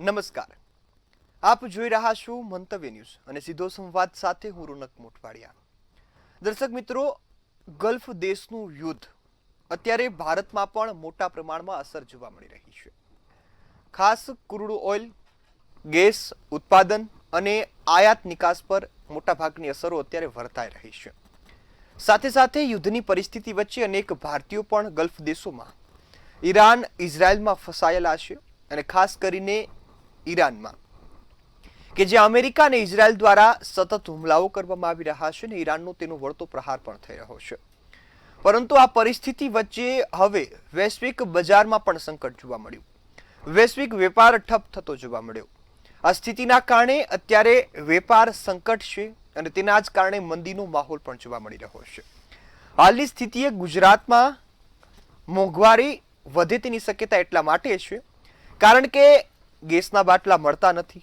નમસ્કાર. આપ જોઈ રહ્યા છો મંતવ્ય ન્યૂઝ અને સીધો સંવાદ સાથે હું રોનક મોટવાડિયા. દર્શક મિત્રો, ગલ્ફ દેશનું યુદ્ધ અત્યારે ભારતમાં પણ મોટા પ્રમાણમાં અસર જોવા મળી રહી છે. ખાસ ક્રૂડ ઓઇલ, ગેસ ઉત્પાદન અને આયાત નિકાસ પર મોટાભાગની અસરો અત્યારે વર્તાઈ રહી છે. સાથે સાથે યુદ્ધની પરિસ્થિતિ વચ્ચે અનેક ભારતીયો પણ ગલ્ફ દેશોમાં ઈરાન, ઇઝરાયલમાં ફસાયેલા છે અને ખાસ કરીને ઈરાનમાં કે જે અમેરિકા અને ઇઝરાયલ દ્વારા સતત હુમલાઓ કરવામાં આવી રહ્યા છે અને ઈરાનનો તેનો વળતો પ્રહાર પણ થઈ રહ્યો છે. પરંતુ આ પરિસ્થિતિ વચ્ચે હવે વૈશ્વિક બજારમાં પણ સંકટ જોવા મળ્યું. વૈશ્વિક વેપાર ઠપ થતો જોવા મળ્યો. આ સ્થિતિના કારણે અત્યારે વેપાર સંકટ છે અને તેના જ કારણે મંદીનો માહોલ પણ જોવા મળી રહ્યો છે. હાલની સ્થિતિએ ગુજરાતમાં મોંઘવારી વધે તેની શક્યતા એટલા માટે છે કારણ કે ગેસના બાટલા મળતા નથી.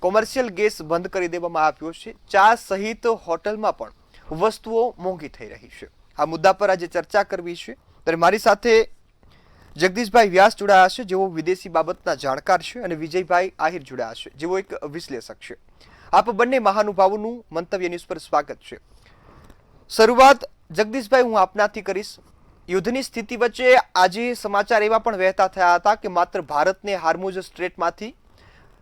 કોમર્શિયલ ગેસ બંધ કરી દેવામાં આવ્યો છે. ચા સહિત હોટલમાં પણ વસ્તુઓ મોંઘી થઈ રહી છે. આ મુદ્દા પર આજે ચર્ચા કરવી છે ત્યારે મારી સાથે જગદીશભાઈ વ્યાસ જોડાયા છે, જેઓ વિદેશી બાબતના જાણકાર છે, અને વિજયભાઈ આહિર જોડાયા છે, જેઓ એક વિશ્લેષક છે. આપ બંને મહાનુભાવોનું મંતવ્ય ન્યૂઝ પર સ્વાગત છે. શરૂઆત જગદીશભાઈ હું આપનાથી કરીશ. યુદ્ધની સ્થિતિ વચ્ચે આજે સમાચાર એવા પણ વહેતા થયા હતા કે માત્ર ભારતને હાર્મુઝ સ્ટ્રેટમાંથી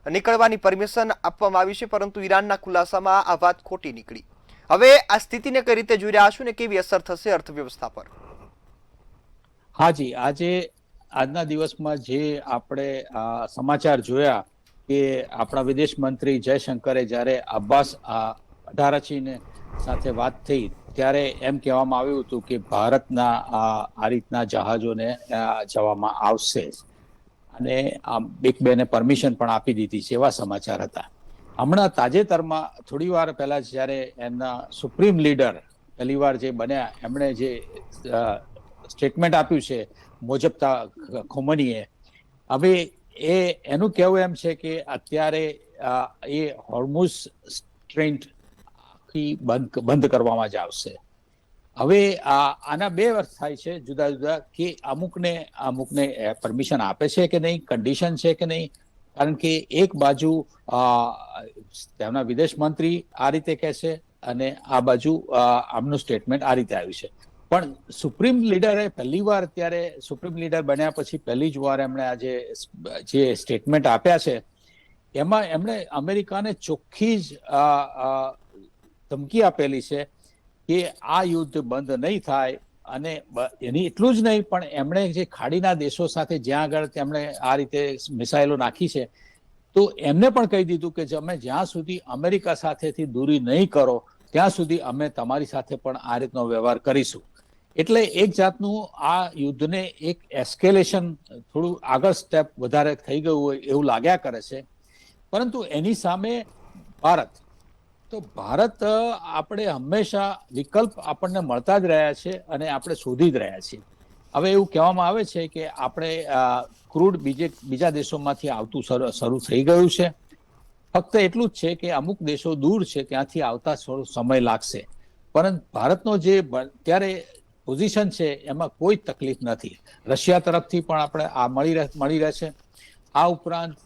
નીકળવાની પરમિશન આપવામાં આવી છે, પરંતુ ઈરાનના ખુલાસામાં આ વાત ખોટી નીકળી. હવે આ સ્થિતિને કઈ રીતે જોઈ રહ્યા છો ને કેવી અસર થશે અર્થવ્યવસ્થા પર? હાજી, આજના દિવસમાં જે આપણે સમાચાર જોયા કે આપણા વિદેશ મંત્રી જયશંકરે જ્યારે અબ્બાસ અઢારચીને સાથે વાત થઈ ત્યારે એમ કહેવામાં આવ્યું હતું કે ભારતના આ રીતના જહાજોને જવામાં આવશે અને એક બેને પરમિશન પણ આપી દીધી છે, એવા સમાચાર હતા. હમણાં તાજેતરમાં થોડી વાર પહેલા જ્યારે એમના સુપ્રીમ લીડર પહેલી વાર જે બન્યા, એમણે જે સ્ટેટમેન્ટ આપ્યું છે મોજબ્તા ખોમનીએ, હવે એનું કહેવું એમ છે કે અત્યારે એ હોર્મુઝ સ્ટ્રેટ બંધ કરવામાં જ આવશે. હવે આના બે વર્ષ થાય છે જુદા જુદા, કે અમુકને પરમિશન આપે છે કે નહીં, કન્ડિશન છે કે નહીં. કારણ કે એક બાજુ તેમના વિદેશ મંત્રી આ રીતે કહે છે અને આ બાજુ આમનું સ્ટેટમેન્ટ આ રીતે આવ્યું છે. પણ સુપ્રીમ લીડરે પહેલી વાર, ત્યારે સુપ્રીમ લીડર બન્યા પછી પહેલી જ વાર એમણે આજે જે સ્ટેટમેન્ટ આપ્યા છે એમાં એમણે અમેરિકાને ચોખ્ખી જ ધમકી આપેલી છે કે આ યુદ્ધ બંધ નહીં થાય. અને એની એટલું જ નહીં, પણ એમણે જે ખાડીના દેશો સાથે જ્યાં આગળ તેમણે આ રીતે મિસાઇલો નાખી છે, તો એમને પણ કહી દીધું કે અમે જ્યાં સુધી અમેરિકા સાથેથી દૂરી નહીં કરો ત્યાં સુધી અમે તમારી સાથે પણ આ રીતનો વ્યવહાર કરીશું. એટલે એક જાતનું આ યુદ્ધને એક એસ્કેલેશન, થોડું આગળ સ્ટેપ વધારે થઈ ગયું હોય એવું લાગ્યા કરે છે. પરંતુ એની સામે ભારત આપણે હંમેશા વિકલ્પ આપણને મળતા જ રહ્યા છે અને આપણે શોધી જ રહ્યા છીએ. હવે એવું કહેવામાં આવે છે કે આપણે ક્રૂડ બીજા દેશોમાંથી આવતું શરૂ થઈ ગયું છે. ફક્ત એટલું જ છે કે અમુક દેશો દૂર છે, ત્યાંથી આવતા થોડો સમય લાગશે. પરંતુ ભારતનો જે અત્યારે પોઝિશન છે એમાં કોઈ તકલીફ નથી. રશિયા તરફથી પણ આપણે આ મળી રહે છે. આ ઉપરાંત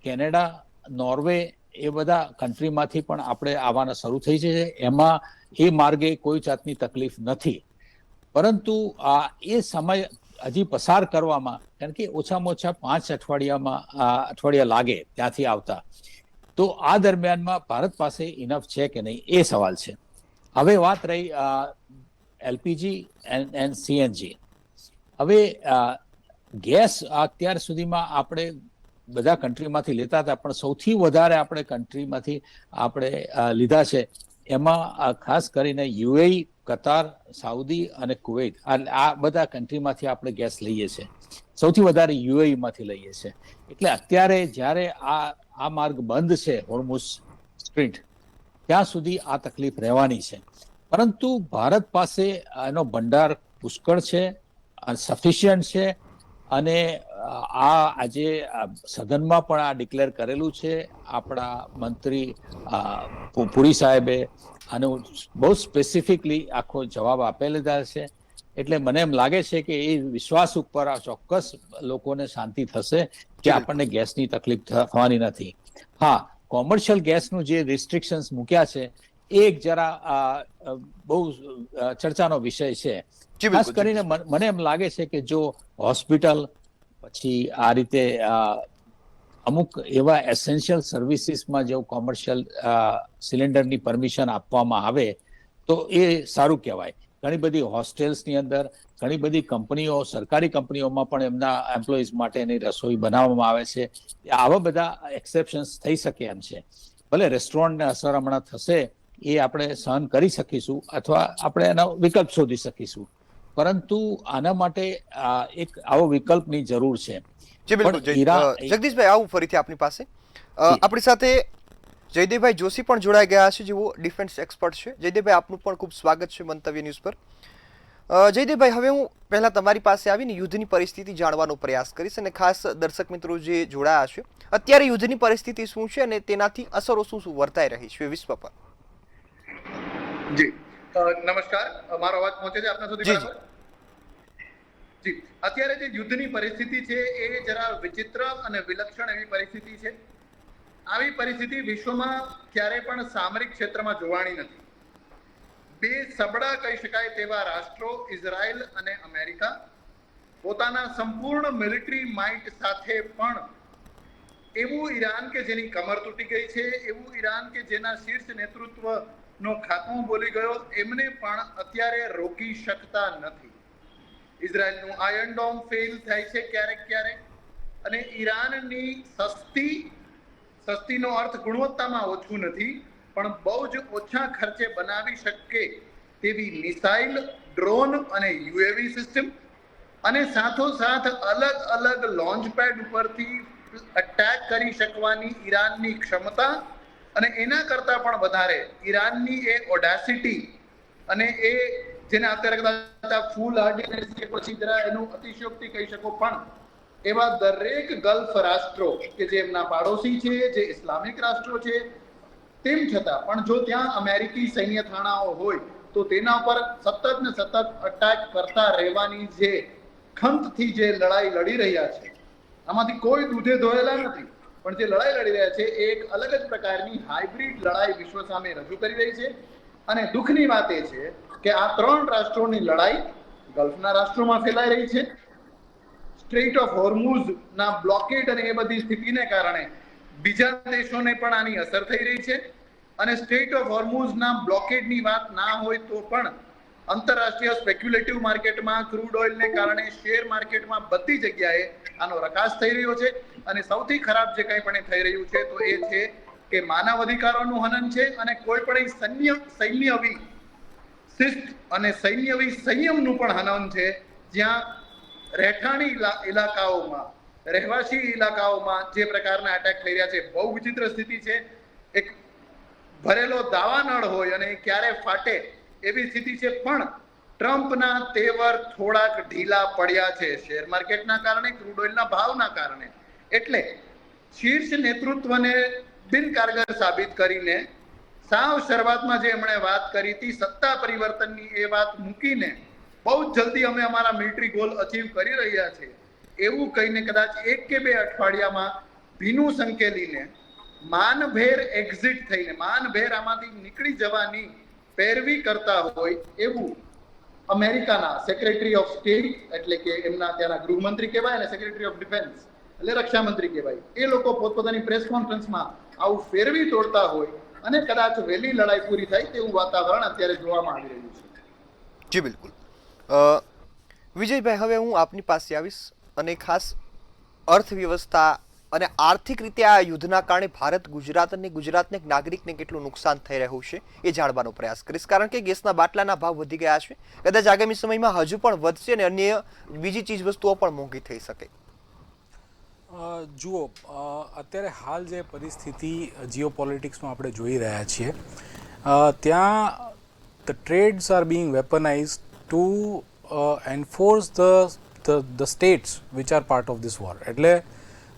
કેનેડા, નોર્વે, એ બધા કન્ટ્રીમાંથી પણ આપણે આવવાના શરૂ થઈ છે. એમાં એ માર્ગે કોઈ જાતની તકલીફ નથી. પરંતુ એ સમય હજી પસાર કરવામાં, કારણ કે ઓછામાં ઓછા 5 અઠવાડિયા લાગે ત્યાંથી આવતા. તો આ દરમિયાનમાં ભારત પાસે ઇનફ છે કે નહીં એ સવાલ છે. હવે વાત રહી એલપીજી એન્ડ સીએનજી. હવે ગેસ અત્યાર સુધીમાં આપણે બધા કન્ટ્રીમાંથી લેતા હતા, પણ સૌથી વધારે આપણે કન્ટ્રીમાંથી આપણે લીધા છે એમાં ખાસ કરીને યુએઈ, કતાર, સાઉદી અને કુવૈત, આ બધા કન્ટ્રીમાંથી આપણે ગેસ લઈએ છીએ. સૌથી વધારે યુએઈમાંથી લઈએ છીએ. એટલે અત્યારે જ્યારે આ માર્ગ બંધ છે હોર્મુઝ સ્ટ્રીટ, ત્યાં સુધી આ તકલીફ રહેવાની છે. પરંતુ ભારત પાસે એનો ભંડાર પુષ્કળ છે, સફિશિયન્ટ છે. અને આજે સદનમાં પણ આ ડિક્લેર કરેલું છે આપણા મંત્રી પુરી સાહેબે, અને બહુ સ્પેસિફિકલી આખો જવાબ આપેલા છે. એટલે મને એમ લાગે છે કે એ વિશ્વાસ ઉપર આ ચોક્કસ લોકોને શાંતિ થશે કે આપણને ગેસની તકલીફ થવાની નથી. હા, કોમર્શિયલ ગેસનું જે રિસ્ટ્રિક્શન્સ મૂક્યા છે એ એક જરા બહુ ચર્ચાનો વિષય છે. ખાસ કરીને મને એમ લાગે છે કે જો હોસ્પિટલ પછી આ રીતે અમુક એવા એસેન્શિયલ સર્વિસીસમાં જો કોમર્શિયલ સિલિન્ડરની પરમિશન આપવામાં આવે તો એ સારું કહેવાય. ઘણી બધી હોસ્ટેલ્સની અંદર ઘણી બધી કંપનીઓ, સરકારી કંપનીઓમાં પણ એમના એમ્પ્લોઈઝ માટેની રસોઈ બનાવવામાં આવે છે. આવા બધા એક્સેપ્શન્સ થઈ શકે એમ છે. ભલે રેસ્ટોરન્ટને અસર હમણાં થશે એ આપણે સહન કરી શકીશું અથવા આપણે એનો વિકલ્પ શોધી શકીશું, પરંતુ આના માટે એક આવો વિકલ્પની જરૂર છે. જગદીશભાઈ, આવું ફરીથી આપની પાસે. આપણી સાથે જયદેવભાઈ જોશી પણ જોડાઈ ગયા છે, જેઓ ડિફેન્સ એક્સપર્ટ છે. જયદેવભાઈ, આપનું પણ ખૂબ સ્વાગત છે મંતવ્ય ન્યૂઝ પર. જયદેવભાઈ, હવે હું પહેલા તમારી પાસે આવીને યુદ્ધની પરિસ્થિતિ જાણવાનો પ્રયાસ કરીશ અને ખાસ દર્શક મિત્રો જે જોડાયા છે, અત્યારે યુદ્ધની પરિસ્થિતિ શું છે અને તેનાથી અસરો શું શું વર્તાઈ રહી છે વિશ્વ પર? જી નમસ્કાર, મારો અવાજ પહોંચે છે આપના સુધી બરાબર? જી, અત્યારે જે યુદ્ધની પરિસ્થિતિ છે એ જરા વિચિત્ર અને વિલક્ષણ એવી પરિસ્થિતિ છે. આવી પરિસ્થિતિ વિશ્વમાં ક્યારે પણ સામરિક ક્ષેત્રમાં જોવાની નથી. બે સબળા કહી શકાય તેવા રાષ્ટ્રો ઇઝરાયલ અને અમેરિકા પોતાના સંપૂર્ણ મિલિટરી માઇટ સાથે પણ એવું ઈરાન કે જેની કમર તૂટી ગઈ છે, એવું ઈરાન કે જેના શીર્ષ નેતૃત્વનો ખાત્મો બોલી ગયો, એમને પણ અત્યારે રોકી શકતા નથી. ઇઝરાયલનું આયર્ન ડોમ ફેલ થાય છે ક્યારેક ક્યારેક, અને ઈરાનની સસ્તીનો અર્થ ગુણવત્તામાં ઓછું નથી પણ બહુ જ ઓછા ખર્ચે બનાવી શકે તેવી મિસાઇલ, ડ્રોન અને યુએવી સિસ્ટમ અને સાથોસાથ અલગ અલગ લોન્ચ પેડ ઉપરથી અટેક કરી શકવાની ઈરાનની ક્ષમતા અને એના કરતાં પણ વધારે ઈરાનની એ ઓડાસિટી અને એ જેને અત્યારે કદાચ ફૂલ હાર્ડીનેસ કે પછી જરા એનું અતિશયોક્તિ કહી શકો, પણ એવા દરેક ગલ્ફ રાષ્ટ્રો કે જે એમના પાડોશી છે, જે ઇસ્લામિક રાષ્ટ્રો છે, તેમ છતાં પણ જો ત્યાં અમેરિકી સૈન્ય થાણાઓ હોય તો તેના ઉપર સતત ને સતત અટેક કરતા રહેવાની જે ખંતથી જે લડાઈ લડી રહ્યા છે, આમાંથી કોઈ દૂધે ધોયેલા નથી, પણ જે લડાઈ લડી રહ્યા છે એ એક અલગ જ પ્રકારની હાઇબ્રિડ લડાઈ વિશ્વ સામે રજૂ કરી રહી છે. અને દુઃખની વાત એ છે કે આ ત્રણ રાષ્ટ્રોની લડાઈ ગલ્ફના રાષ્ટ્રોમાં ફેલાઈ રહી છે. સ્ટ્રેટ ઓફ હોર્મુઝના બ્લોકેડ અને એ બધી સ્થિતિને કારણે બીજા દેશોને પણ આની અસર થઈ રહી છે. અને સ્ટ્રેટ ઓફ હોર્મુઝના બ્લોકેડની વાત ના હોય તો પણ આંતરરાષ્ટ્રીય સ્પેક્યુલેટિવ માર્કેટમાં ક્રૂડ ઓઇલને કારણે શેર માર્કેટમાં બધી જગ્યાએ આનો રકાસ થઈ રહ્યો છે. અને સૌથી ખરાબ જે કંઈ પણ થઈ રહ્યું છે તો એ છે કે માનવ અધિકારોનું હનન છે અને કોઈ પણ સૈન્યવી શિસ્ત અને સૈન્યવી સંયમનું પણ હનન છે, જ્યાં રહેઠાણી ઇલાકાઓમાં, રહેવાસી ઇલાકાઓમાં જે પ્રકારના અટેક થઈ રહ્યા છે, બહુ વિચિત્ર સ્થિતિ છે. એક ભરેલો દાવાનળ હોય અને ક્યારે ફાટે એવી સ્થિતિ છે. પણ ટ્રમ્પના તેવર થોડાક ઢીલા પડ્યા છે શેર માર્કેટના કારણે, ક્રૂડ ઓઇલના ભાવના કારણે. એટલે શીર્ષ નેતૃત્વને બિનકારગર સાબિત કરીને સાવ શરૂઆતમાં જે એમણે વાત કરી હતી સત્તા પરિવર્તનની, એ વાત મૂકીને બહુ જ જલ્દી અમે અમારા મિલિટરી ગોલ અચીવ કરી રહ્યા છે એવું કહીને કદાચ 1 કે 2 અઠવાડિયામાં ભીનું સંકેલીને માનભેર એક્ઝિટ થઈને, માનભેર આમાંથી નીકળી જવાની પેરવી કરતા હોય એવું અમેરિકાના સેક્રેટરી ઓફ સ્ટેટ, એટલે કે એમના ત્યાંના ગૃહમંત્રી કહેવાય, અને સેક્રેટરી ઓફ ડિફેન્સ એટલે રક્ષામંત્રી કહેવાય, એ લોકો પોતપોતાની પ્રેસ કોન્ફરન્સમાં આવું ફેરવી તોડતા હોય અને કદાચ વહેલી લડાઈ પૂરી થાય તેવું વાતાવરણ અત્યારે જોવામાં આવી રહ્યું છે. જી બિલકુલ. વિજયભાઈ, હવે હું આપની પાસે આવીશ અને ખાસ અર્થવ્યવસ્થા અને આર્થિક રીતે આ યુદ્ધના કારણે ભારત, ગુજરાત અને ગુજરાતને નાગરિકને કેટલું નુકસાન થઈ રહ્યું છે એ જાણવાનો પ્રયાસ કરીશ. કારણ કે ગેસના બાટલાના ભાવ વધી ગયા છે, કદાચ આગામી સમયમાં હજુ પણ વધશે અને અન્ય બીજી ચીજ વસ્તુઓ પણ મોંઘી થઈ શકે. જુઓ, અત્યારે હાલ જે પરિસ્થિતિ જીઓપોલિટિક્સમાં આપણે જોઈ રહ્યા છીએ, ત્યાં the trades are being weaponise to enforce the states which are part of this war. એટલે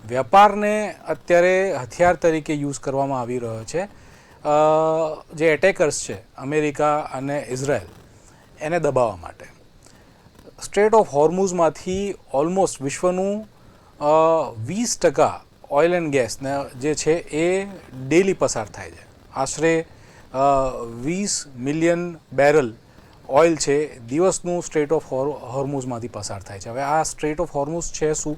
વેપારને અત્યારે હથિયાર તરીકે યુઝ કરવામાં આવી રહ્યો છે. જે એટેકર્સ છે અમેરિકા અને ઇઝરાયલ, એને દબાવવા માટે. સ્ટ્રેટ ઓફ હોર્મુઝમાંથી ઓલમોસ્ટ વિશ્વનું 20% ઓઇલ એન્ડ ગેસને જે છે એ ડેલી પસાર થાય છે. આશરે 20 મિલિયન બેરલ ઓઇલ છે દિવસનું સ્ટ્રેટ ઓફ હોર્મુઝમાંથી પસાર થાય છે. હવે આ સ્ટ્રેટ ઓફ હોર્મુઝ છે શું?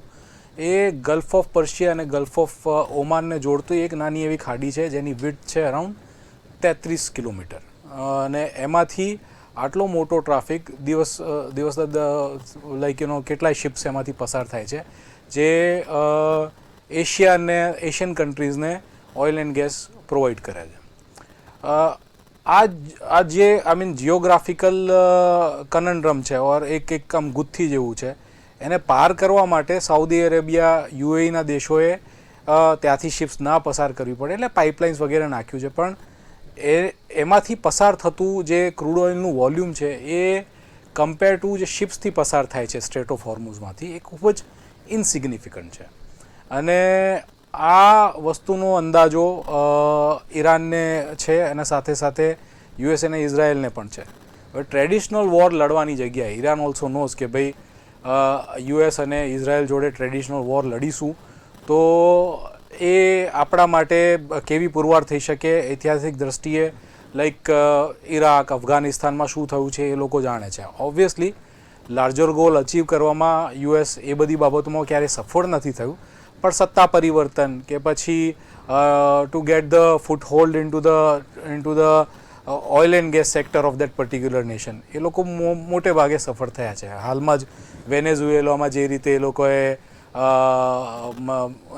એ ગલ્ફ ઓફ પર્શિયા અને ગલ્ફ ઓફ ઓમાનને જોડતું એક નાની એવી ખાડી છે જેની વિડ્થ છે અરાઉન્ડ 33 કિલોમીટર, અને એમાંથી આટલો મોટો ટ્રાફિક દિવસ લાઈક કેટલાય શિપ્સ એમાંથી પસાર થાય છે જે એશિયન કન્ટ્રીઝને ઓઇલ એન્ડ ગેસ પ્રોવાઈડ કરે છે. આ જે જિયોગ્રાફિકલ કનન્ડ્રમ છે ઓર એક આમ ગુથ્થી જેવું છે, એને પાર કરવા માટે સાઉદી અરેબિયા, યુએઈના દેશોએ ત્યાંથી શિપ્સ ના પસાર કરવી પડે એટલે પાઇપલાઇન્સ વગેરે નાખ્યું છે, પણ એમાંથી પસાર થતું જે ક્રૂડ ઓઇલનું વોલ્યુમ છે એ કમ્પેર ટુ જે શિપ્સથી પસાર થાય છે સ્ટ્રેટ ઓફ હોર્મુઝમાંથી એ ખૂબ જ ઇનસિગ્નિફિકન્ટ છે. અને આ વસ્તુનો અંદાજો ઈરાનને છે અને સાથે સાથે યુએસ અને ઇઝરાયલને પણ છે. હવે ટ્રેડિશનલ વોર લડવાની જગ્યાએ ઈરાન ઓલ્સો નોઝ કે ભાઈ યુએસ અને ઇઝરાયલ જોડે ટ્રેડિશનલ વોર લડીશું તો એ આપણા માટે કેવી પુરવાર થઈ શકે ઐતિહાસિક દ્રષ્ટિએ, લાઈક ઈરાક, અફઘાનિસ્તાનમાં શું થયું છે એ લોકો જાણે છે. ઓબ્વિયસલી લાર્જર ગોલ અચીવ કરવામાં યુએસ એ બધી બાબતોમાં ક્યારેય સફળ નથી થયું, પણ સત્તા પરિવર્તન કે પછી to get the foothold in to the oil and gas sector of that particular nation એ લોકો મોટે ભાગે સફળ થયા છે. હાલમાં જ વેનેઝુએલામાં જે રીતે એ લોકોએ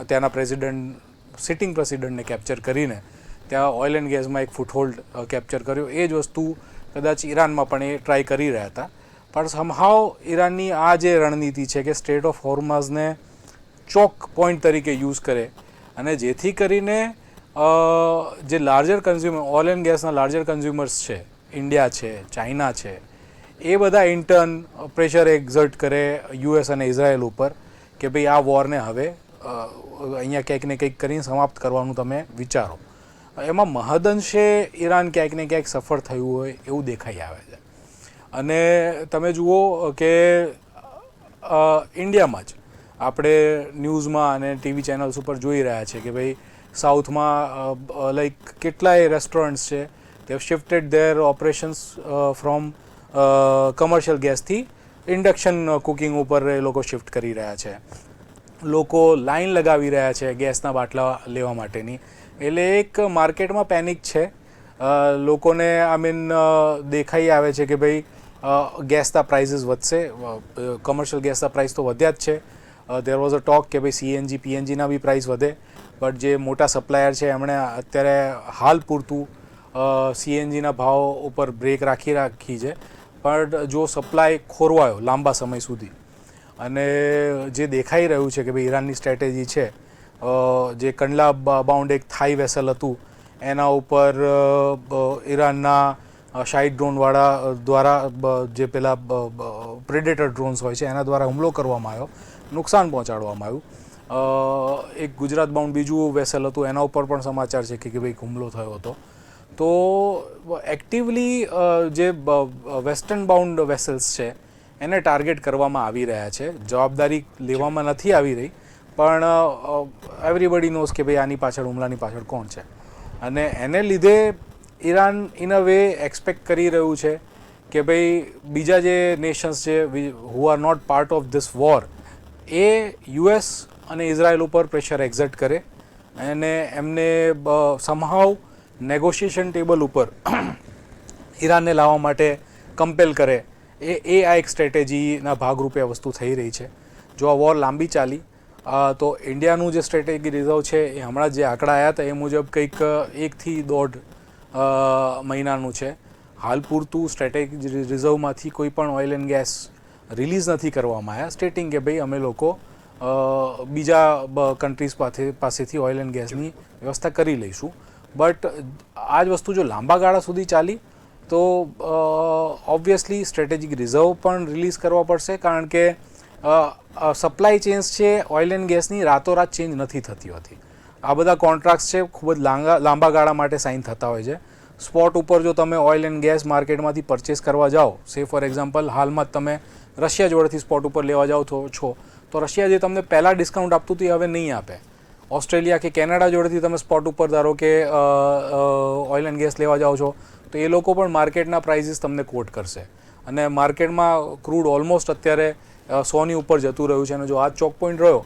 ત્યાંના સિટિંગ પ્રેસિડેન્ટને કેપ્ચર કરીને ત્યાં ઓઇલ એન્ડ ગેસમાં એક ફૂટહોલ્ડ કેપ્ચર કર્યો, એ જ વસ્તુ કદાચ ઈરાનમાં પણ એ ટ્રાય કરી રહ્યા હતા. પણ સમહાવ ઈરાનની આ જે રણનીતિ છે કે સ્ટ્રેટ ઓફ હોર્મઝને ચોક પોઈન્ટ તરીકે યુઝ કરે અને જેથી કરીને જે લાર્જર કન્ઝ્યુમર ઓઇલ એન્ડ ગેસના લાર્જર કન્ઝ્યુમર્સ છે, ઇન્ડિયા છે, ચાઇના છે, એ બધા ઇન્ટર્ન પ્રેશર એક્ઝર્ટ કરે યુએસ અને ઇઝરાયલ ઉપર કે ભાઈ આ વોરને હવે અહીંયા ક્યાંક ને કંઈક કરીને સમાપ્ત કરવાનું તમે વિચારો. એમાં મહદઅંશે ઈરાન ક્યાંક ને ક્યાંક સફળ થયું હોય એવું દેખાઈ આવે છે. અને તમે જુઓ કે ઇન્ડિયામાં જ આપણે ન્યૂઝમાં અને ટીવી ચેનલ્સ ઉપર જોઈ રહ્યા છે કે ભાઈ સાઉથમાં લાઈક કેટલાય રેસ્ટોરન્ટ્સ છે, they have shifted their operations from commercial ગેસથી ઇન્ડક્શન કુકિંગ ઉપર એ લોકો શિફ્ટ કરી રહ્યા છે. લોકો લાઈન લગાવી રહ્યા છે ગેસના બાટલા લેવા માટેની. એટલે એક માર્કેટમાં પેનિક છે. લોકોને દેખાઈ આવે છે કે ભાઈ ગેસના પ્રાઇસીસ વધશે, કમર્શિયલ ગેસના પ્રાઇસ તો વધ્યા જ છે. દેર વોઝ અ ટોક કે ભાઈ સીએનજી પીએનજીના બી પ્રાઇસ વધે, બટ જે મોટા સપ્લાયર છે એમણે અત્યારે હાલ પૂરતું સીએનજીના ભાવ ઉપર બ્રેક રાખી છે. પણ જો સપ્લાય ખોરવાયો લાંબા સમય સુધી અને જે દેખાઈ રહ્યું છે કે ભાઈ ઈરાનની સ્ટ્રેટેજી છે, જે કંડલા બાઉન્ડ એક થાઈ વેસલ હતું એના ઉપર ઈરાનના શાહિદ ડ્રોનવાળા દ્વારા જે પેલા પ્રેડેટર ડ્રોન્સ હોય છે એના દ્વારા હુમલો કરવામાં આવ્યો, નુકસાન પહોંચાડવામાં આવ્યું. એક ગુજરાત બાઉન્ડ બીજું વેસલ હતું એના ઉપર પણ સમાચાર છે કે ભાઈ હુમલો થયો હતો. તો એક્ટિવલી જે વેસ્ટર્ન બાઉન્ડ વેસલ્સ છે એને ટાર્ગેટ કરવામાં આવી રહ્યા છે. જવાબદારી લેવામાં નથી આવી રહી, પણ એવરીબડી નોઝ કે ભાઈ આની પાછળ હુમલાની પાછળ કોણ છે. અને એને લીધે Iran in a way expect કરી રહ્યું છે કે ભાઈ બીજા જે નેશન્સ છે who are not part of this war એ યુએસ અને ઇઝરાયલ ઉપર પ્રેશર એક્ઝર્ટ કરે અને એમને સમહાવ નેગોશિએશન ટેબલ ઉપર ઈરાનને લાવવા માટે કમ્પેલ કરે. એ આ એક સ્ટ્રેટેજીના ભાગરૂપે આ વસ્તુ થઈ રહી છે. જો આ વોર લાંબી ચાલી તો ઇન્ડિયાનું જે સ્ટ્રેટેજી રિઝર્વ છે એ હમણાં જે આંકડા આવ્યા હતા એ મુજબ કંઈક 1 થી 1.5 મહિનાનું છે. હાલ પૂરતું સ્ટ્રેટેજી રિઝર્વમાંથી કોઈ પણ ઓઇલ એન્ડ ગેસ રિલીઝ નથી કરવામાં આવ્યા, સ્ટેટિંગ કે ભાઈ અમે લોકો બીજા કન્ટ્રીઝ પાસેથી ઓઇલ એન્ડ ગેસની વ્યવસ્થા કરી લઈશું. બટ આ જ વસ્તુ જો લાંબા ગાળા સુધી ચાલી તો ઓબ્વિયસલી સ્ટ્રેટેજિક રિઝર્વ પણ રિલીઝ કરવા પડશે, કારણ કે સપ્લાય ચેન્સ છે ઓઇલ એન્ડ ગેસની રાતોરાત ચેન્જ નથી થતી હોતી. આ બધા કોન્ટ્રાક્ટ્સ છે ખૂબ જ લાંબા ગાળા માટે સાઇન થતા હોય છે. સ્પોટ ઉપર જો તમે ઓઇલ એન્ડ ગેસ માર્કેટમાંથી પરચેસ કરવા જાઓ, સે ફોર એક્ઝામ્પલ હાલમાં જ તમે રશિયા જોડેથી સ્પોટ ઉપર લેવા જાઓ છો તો રશિયા જે તમને પહેલાં ડિસ્કાઉન્ટ આપતું હતું એ હવે નહીં આપે. ઓસ્ટ્રેલિયા કે કેનેડા જોડેથી તમે સ્પોટ ઉપર ધારો કે ઓઇલ એન્ડ ગેસ લેવા જાઓ છો તો એ લોકો પણ માર્કેટના પ્રાઇઝીસ તમને કોટ કરશે અને માર્કેટમાં ક્રૂડ ઓલમોસ્ટ અત્યારે 100ની ઉપર જતું રહ્યું છે અને જો આ ચોક પોઈન્ટ રહ્યો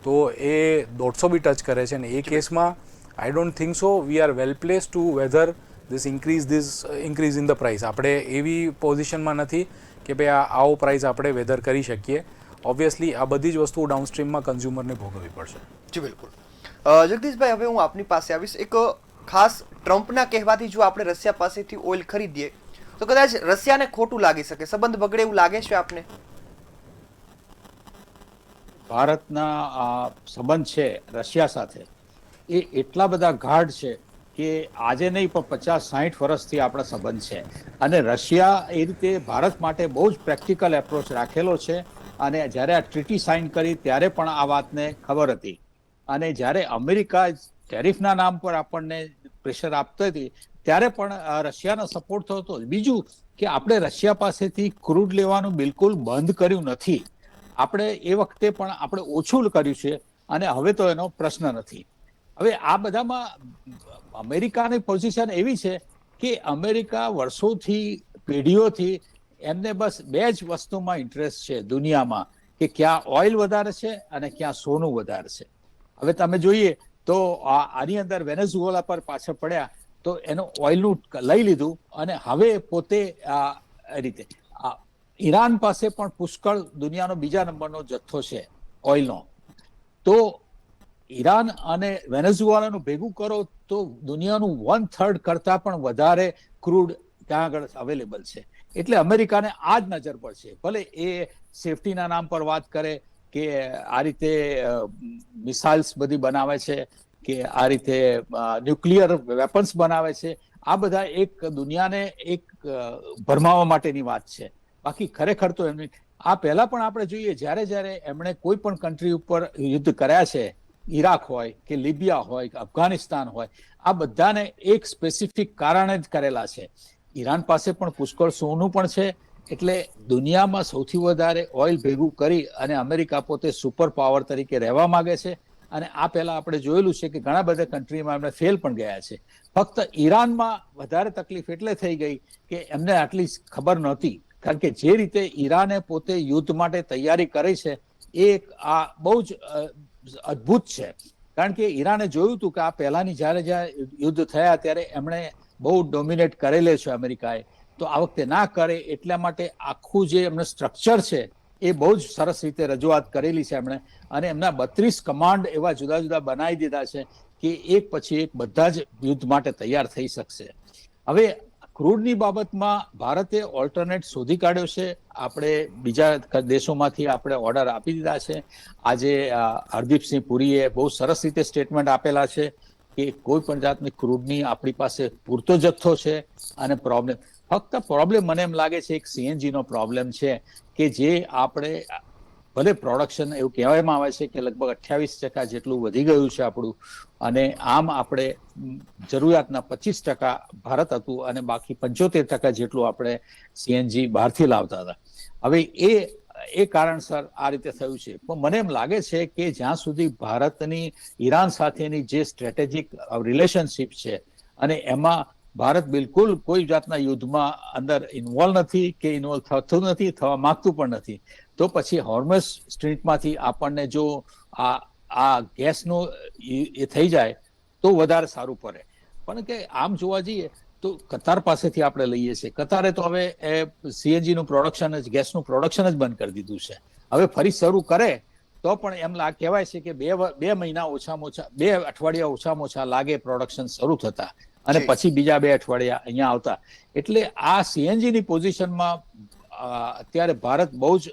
તો એ 150 બી ટચ કરે છે અને એ કેસમાં I don't think so we are well place to weather this increase in the price. આપણે એવી પોઝિશનમાં નથી કે ભાઈ આવો પ્રાઇસ આપણે વેધર કરી શકીએ. ઓબ્વિયસલી આ બધી જ વસ્તુઓ ડાઉનસ્ટ્રીમમાં કન્ઝ્યુમરને ભોગવવી પડશે. જી બિલકુલ. જગદીશભાઈ, હવે હું આપની પાસે આવીશ. એક ખાસ ટ્રમ્પના કહેવાથી જો આપણે રશિયા પાસેથી ઓઇલ ખરીદીએ તો કદાચ રશિયાને ખોટું લાગી શકે, સંબંધ બગડે એવું લાગે છે આપને? ભારતના આ સંબંધ છે રશિયા સાથે એ એટલા બધા ગાઢ છે કે આજે નહીં પણ 50-60 વર્ષથી આપણા સંબંધ છે અને રશિયા એ રીતે ભારત માટે બહુ જ પ્રેક્ટિકલ એપ્રોચ રાખેલો છે અને જ્યારે આ ટ્રીટી સાઇન કરી ત્યારે પણ આ વાતને ખબર હતી અને જ્યારે અમેરિકા ટેરિફના નામ પર આપણને પ્રેશર આપતી હતી ત્યારે પણ રશિયાનો સપોર્ટ થતો હતો. બીજું કે આપણે રશિયા પાસેથી ક્રૂડ લેવાનું બિલકુલ બંધ કર્યું નથી. આપણે એ વખતે પણ આપણે ઓછું કર્યું છે અને હવે તો એનો પ્રશ્ન નથી. હવે આ બધામાં અમેરિકાની પોઝિશન એવી છે કે અમેરિકા વર્ષોથી પેઢીઓથી એમને બસ બે જ વસ્તુમાં ઇન્ટરેસ્ટ છે દુનિયામાં કે ક્યાં ઓઇલ વધારે છે અને ક્યાં સોનું વધારે છે. હવે તમે જોઈએ તો આની અંદર વેનેઝુએલા પર પાછળ પડ્યા તો એનું ઓઇલનું લઈ લીધું અને હવે પોતે આ રીતે ઈરાન પાસે પણ પુષ્કળ દુનિયાનો બીજા નંબરનો જથ્થો છે ઓઇલનો. તો ઈરાન અને વેનેઝુએલાનું ભેગું કરો તો દુનિયાનું 1/3 કરતા પણ વધારે ક્રૂડ ત્યાં આગળ અવેલેબલ છે. એટલે અમેરિકાને આ જ નજર પડશે. ભલે એ સેફટીના નામ પર વાત કરે કે આ રીતે મિસાઇલ્સ બધી બનાવે છે કે આ રીતે ન્યુક્લિયર વેપન્સ બનાવે છે, આ બધા એક દુનિયાને એક ભરમાવા માટેની વાત છે. બાકી ખરેખર તો એમની આ પહેલા પણ આપણે જોઈએ જ્યારે એમણે કોઈ પણ કન્ટ્રી ઉપર યુદ્ધ કર્યા છે, ઈરાક હોય કે લિબિયા હોય કે અફઘાનિસ્તાન હોય, આ બધાને એક સ્પેસિફિક કારણે જ કરેલા છે. ઈરાન પાસે પણ પુષ્કળ સોનું પણ છે એટલે દુનિયામાં સૌથી વધારે ઓઇલ ભેગું કરી અને અમેરિકા પોતે સુપર પાવર તરીકે રહેવા માંગે છે અને આ પહેલા આપણે જોયેલું છે કે ઘણા બધા કન્ટ્રીમાં એમને ફેલ પણ ગયા છે. ફક્ત ઈરાનમાં વધારે તકલીફ એટલે થઈ ગઈ કે એમને આટલી ખબર નહોતી, કારણ કે જે રીતે ઈરાને પોતે યુદ્ધ માટે તૈયારી કરી છે એ આ બહુ જ અદ્ભુત છે. કારણ કે ઈરાને જોયું હતું કે આ પહેલાની જ્યારે યુદ્ધ થયા ત્યારે એમણે બહુ ડોમિનેટ કરેલે છે અમેરિકાએ, તો આ વખતે ના કરે એટલા માટે આખું જે એમનું સ્ટ્રક્ચર છે એ બહુ જ સરસ રીતે રજૂઆત કરેલી છે એમણે અને એમના 32 કમાન્ડ એવા જુદા જુદા બનાવી દીધા છે કે એક પછી એક બધા જ યુદ્ધ માટે તૈયાર થઈ શકશે. હવે ક્રૂડની બાબતમાં ભારતે ઓલ્ટરનેટ શોધી કાઢ્યો છે. આપણે બીજા દેશોમાંથી આપણે ઓર્ડર આપી દીધા છે. આજે હરદીપસિંહ પુરીએ બહુ સરસ રીતે સ્ટેટમેન્ટ આપેલા છે કે કોઈ પણ જાતની ક્રૂડની આપણી પાસે પૂરતો જથ્થો છે અને પ્રોબ્લેમ મને એમ લાગે છે એક સીએનજી નો પ્રોબ્લેમ છે કે જે આપણે ભલે પ્રોડક્શન એવું કહેવામાં આવે છે કે લગભગ 28% જેટલું વધી ગયું છે આપણું અને આમ આપણે જરૂરિયાતના 25% ભારત હતું અને બાકી 75% જેટલું આપણે સીએનજી બહારથી લાવતા હતા. હવે એ કારણસર આ રીતે થયું છે. પણ મને એમ લાગે છે કે જ્યાં સુધી ભારતની ઈરાન સાથેની જે સ્ટ્રેટેજિક રિલેશનશિપ છે અને એમાં ભારત બિલકુલ કોઈ જાતના યુદ્ધમાં અંદર ઇન્વોલ્વ નથી કે ઇન્વોલ્વ થતું નથી, થવા માંગતું પણ નથી, તો પછી હોર્મઝ સ્ટ્રીટમાંથી આપણને જો આ ગેસનું એ થઈ જાય તો વધારે સારું પડે. પણ કે આમ જોવા જઈએ તો કતાર પાસેથી આપણે લઈએ છીએ. કતારે તો હવે સીએનજી નું પ્રોડક્શન જ ગેસનું પ્રોડક્શન જ બંધ કરી દીધું છે. હવે ફરી શરૂ કરે તો પણ એમ કહેવાય છે કે બે મહિના ઓછામાં ઓછા 2 અઠવાડિયા ઓછામાં ઓછા લાગે પ્રોડક્શન શરૂ થતા અને પછી બીજા 2 અઠવાડિયા અહીંયા આવતા. એટલે આ સીએનજી ની પોઝિશનમાં અત્યારે ભારત બહુ જ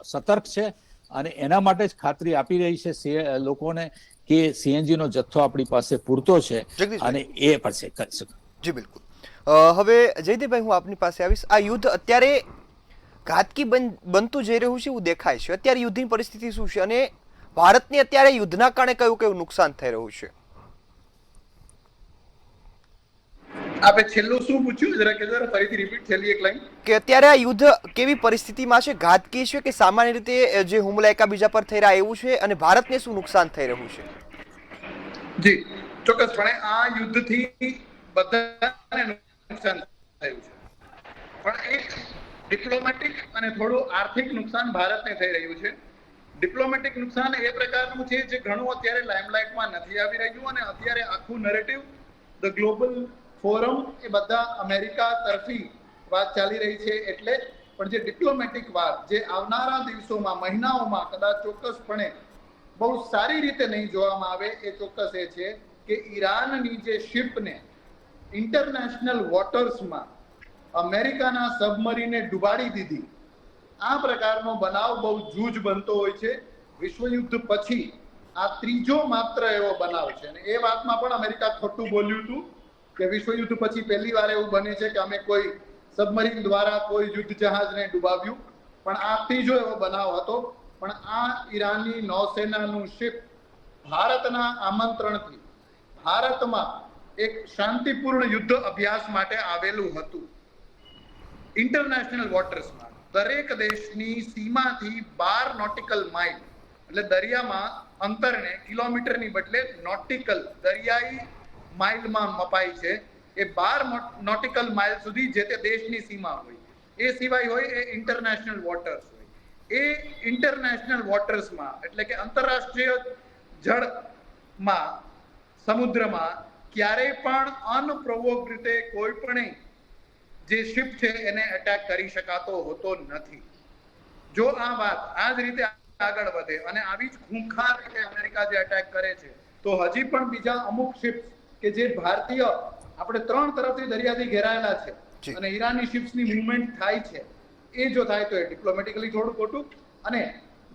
સતર્ક છે અને એના માટે જ ખાતરી આપી રહી છે લોકોને કે સીએનજી નો જથ્થો આપણી પાસે પૂરતો છે અને એ પડશે કરી શકે. જી બિલકુલ. હવે જયદીપભાઈ, હું આપની પાસે આવીશ. આ યુદ્ધ અત્યારે ઘાતકી બનતું જઈ રહ્યું છે એવું દેખાય છે. અત્યારે યુદ્ધની પરિસ્થિતિ શું છે અને ભારતને અત્યારે યુદ્ધના કારણે કયું નુકસાન થઈ રહ્યું છે? આપે છેલ્લું શું પૂછ્યું જરા ફરીથી રિપીટ છેલ્લી એક લાઈન. કે અત્યારે આ યુદ્ધ કેવી પરિસ્થિતિમાં છે, ઘાતકી છે કે સામાન્ય રીતે જે હુમલા એકાબીજા પર થઈ રહ્યા એવું છે, અને ભારતને શું નુકસાન થઈ રહ્યું છે? જી ચોક્કસપણે આ યુદ્ધથી બધાને નુકસાન થયું છે, પણ એક ડિપ્લોમેટિક અને થોડું આર્થિક નુકસાન ભારતને થઈ રહ્યું છે. ડિપ્લોમેટિક નુકસાન એ પ્રકારનું છે જે ઘણું અત્યારે લાઇમલાઇટમાં નથી આવી રહ્યું, અને અત્યારે આખું નરેટિવ ધ ગ્લોબલ ફોરમ એ બધા અમેરિકા તરફી વાત ચાલી રહી છે. એટલે પણ જે ડિપ્લોમેટિક વાત જે આવનારા દિવસોમાં મહિનાઓમાં કદાચ ચોક્કસપણે બહુ સારી રીતે નહીં જોવામાં આવે એ ચોક્કસ એ છે કે ઈરાનની જે શિપને ઇન્ટરનેશનલ વોટર્સમાં અમેરિકાના સબમરીને ડૂબાડી દીધી, આ પ્રકારનો બનાવ બહુ જૂજ બનતો હોય છે. વિશ્વયુદ્ધ પછી આ ત્રીજો માત્ર એવો બનાવ છે, અને એ વાતમાં પણ અમેરિકા ખોટું બોલ્યું હતું કે વિશ્વયુદ્ધ પછી પહેલી વાર એવું બને છે કે અમે કોઈ સબમરીન દ્વારા કોઈ યુદ્ધ જહાજને ડૂબાવ્યું, પણ આ ત્રીજો એવો બનાવ હતો. પણ આ ઈરાની નૌસેનાનું શિપ ભારતના આમંત્રણથી ભારતમાં એક શાંતિપૂર્ણ યુદ્ધ અભ્યાસ માટે આવેલું હતું. ઇન્ટરનેશનલ વોટર્સમાં દરેક દેશની સીમાથી 12 નોટિકલ માઇલ, એટલે દરિયામાં અંતરને કિલોમીટરની બદલે નોટિકલ દરિયાઈ માઇલમાં મપાય છે. એ 12 નોટિકલ માઇલ સુધી જે તે દેશની સીમા હોય, એ સિવાય હોય એ ઇન્ટરનેશનલ વોટર્સ હોય. એ ઇન્ટરનેશનલ વોટર્સમાં એટલે કે આંતરરાષ્ટ્રીય જળમાં, સમુદ્રમાં ક્યારેય પણ અનપ્રોવોક્ડ રીતે કોઈ પણ જે શિપ છે એને એટેક કરી શકાતો હોતો નથી. જો આ વાત આ જ રીતે આગળ વધે અને આવી જ ખૂંખાર રીતે અમેરિકા જે એટેક કરે છે, તો હજી પણ બીજા અમુક શિપ્સ કે જે ભારતીય આપણે 3 તરફથી દરિયાથી ઘેરાયેલા છે અને ઈરાની શિપ્સની મૂવમેન્ટ થાય છે, એ જો થાય તો એ ડિપ્લોમેટિકલી થોડું ખોટું, અને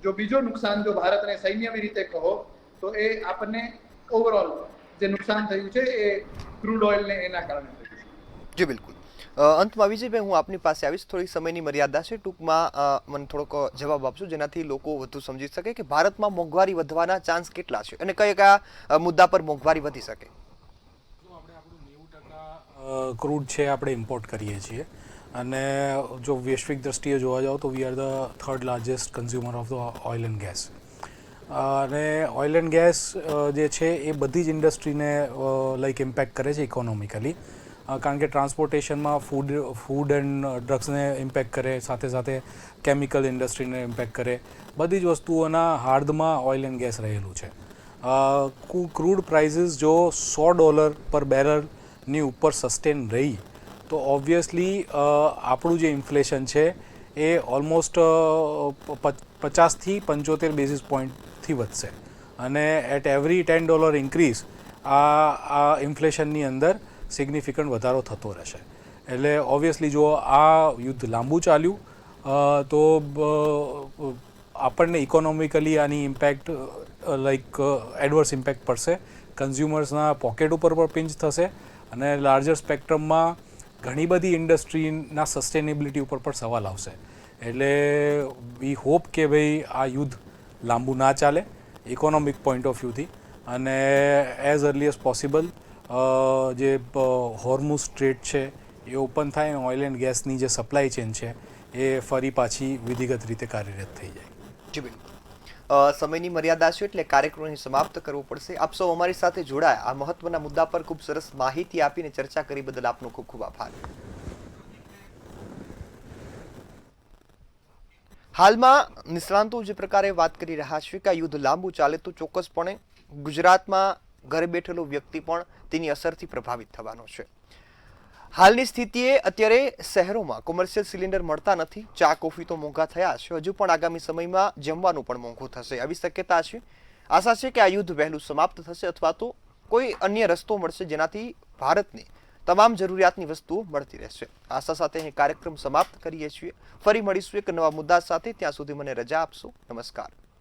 જો બીજો નુકસાન જો ભારતને સૈન્યવી રીતે કહો તો એ આપણને ઓવરઓલ જે નુકસાન થયું છે એ ક્રૂડ ઓઇલને એના કારણે થયું છે. જી બિલકુલ. અંતમાં વિજયભાઈ, હું આપની પાસે આવીશ. થોડી સમયની મર્યાદા છે, ટૂંકમાં મને થોડોક જવાબ આપશો જેનાથી લોકો વધુ સમજી શકે કે ભારતમાં મોંઘવારી વધવાના ચાન્સ કેટલા છે અને કયા મુદ્દા પર મોંઘવારી વધી શકે? આપણે આપણું 90% ક્રૂડ છે આપણે ઇમ્પોર્ટ કરીએ છીએ, અને જો વૈશ્વિક દ્રષ્ટિએ જોવા જાઓ તો we are the 3rd largest consumer of the oil and gas. અને ઓઇલ એન્ડ ગેસ જે છે એ બધી જ ઇન્ડસ્ટ્રીને ઇમ્પેક્ટ કરે છે ઇકોનોમિકલી, કારણ કે ટ્રાન્સપોર્ટેશનમાં ફૂડ એન્ડ ડ્રગ્સને ઇમ્પેક્ટ કરે, સાથે સાથે કેમિકલ ઇન્ડસ્ટ્રીને ઇમ્પેક્ટ કરે. બધી જ વસ્તુઓના હાર્દમાં ઓઇલ એન્ડ ગેસ રહેલું છે. ક્રૂડ પ્રાઇસીસ જો $100 પર બેરલની ઉપર સસ્ટેન રહી તો ઓબ્વિયસલી આપણું જે ઇન્ફ્લેશન છે એ ઓલમોસ્ટ 50 થી 75 બેઝિસ પોઈન્ટથી વધશે, અને એટ એવરી $10 ઇન્ક્રીઝ આ ઇન્ફ્લેશનની અંદર સિગ્નિફિકન્ટ વધારો થતો રહેશે. એટલે ઓબ્વિયસલી જો આ યુદ્ધ લાંબુ ચાલ્યું તો આપણને ઇકોનોમિકલી આની ઇમ્પેક્ટ એડવર્સ ઇમ્પેક્ટ પડશે, કન્ઝ્યુમર્સના પોકેટ ઉપર પણ પિંચ થશે, અને લાર્જર સ્પેક્ટ્રમમાં ઘણી બધી ઇન્ડસ્ટ્રીના સસ્ટેનેબિલિટી ઉપર પણ સવાલ આવશે. એટલે વી હોપ કે ભાઈ આ યુદ્ધ લાંબુ ના ચાલે ઇકોનોમિક પોઈન્ટ ઓફ વ્યૂથી, અને એઝ અર્લી એઝ પોસિબલ જે હોર્મુઝ સ્ટ્રેટ છે એ ઓપન થાય અને ઓઇલ એન્ડ ગેસની જે સપ્લાય ચેન છે એ ફરી પાછી વિધિગત રીતે કાર્યરત થઈ જાય. જી બિલકુલ. સમયની મર્યાદા છે એટલે કાર્યક્રમને સમાપ્ત કરવો પડશે. આપ સૌ અમારી સાથે જોડાયા, આ મહત્વના મુદ્દા પર ખૂબ સરસ માહિતી આપીને ચર્ચા કરી બદલ આપનો ખૂબ ખૂબ આભાર. હાલમાં નિષ્ણાંતો જે પ્રકારે વાત કરી રહ્યા છે કે આ યુદ્ધ લાંબુ ચાલે તો ચોક્કસપણે ગુજરાતમાં ઘરે બેઠેલો વ્યક્તિ પણ તેની અસરથી પ્રભાવિત થવાનો છે. હાલની સ્થિતિએ અત્યારે શહેરોમાં કોમર્શિયલ સિલિન્ડર મળતા નથી, ચા કોફી તો મોંઘા થયા છે, હજુ પણ આગામી સમયમાં જમવાનું પણ મોંઘું થશે આવી શક્યતા છે. આશા છે કે આ યુદ્ધ વહેલું સમાપ્ત થશે અથવા તો કોઈ અન્ય રસ્તો મળશે જેનાથી ભારતને તમામ જરૂરિયાતની વસ્તુઓ મળતી રહેશે. આશા સાથે અહીં કાર્યક્રમ સમાપ્ત કરીએ છીએ. ફરી મળીશું એક નવા મુદ્દા સાથે. ત્યાં સુધી મને રજા આપશો. નમસ્કાર.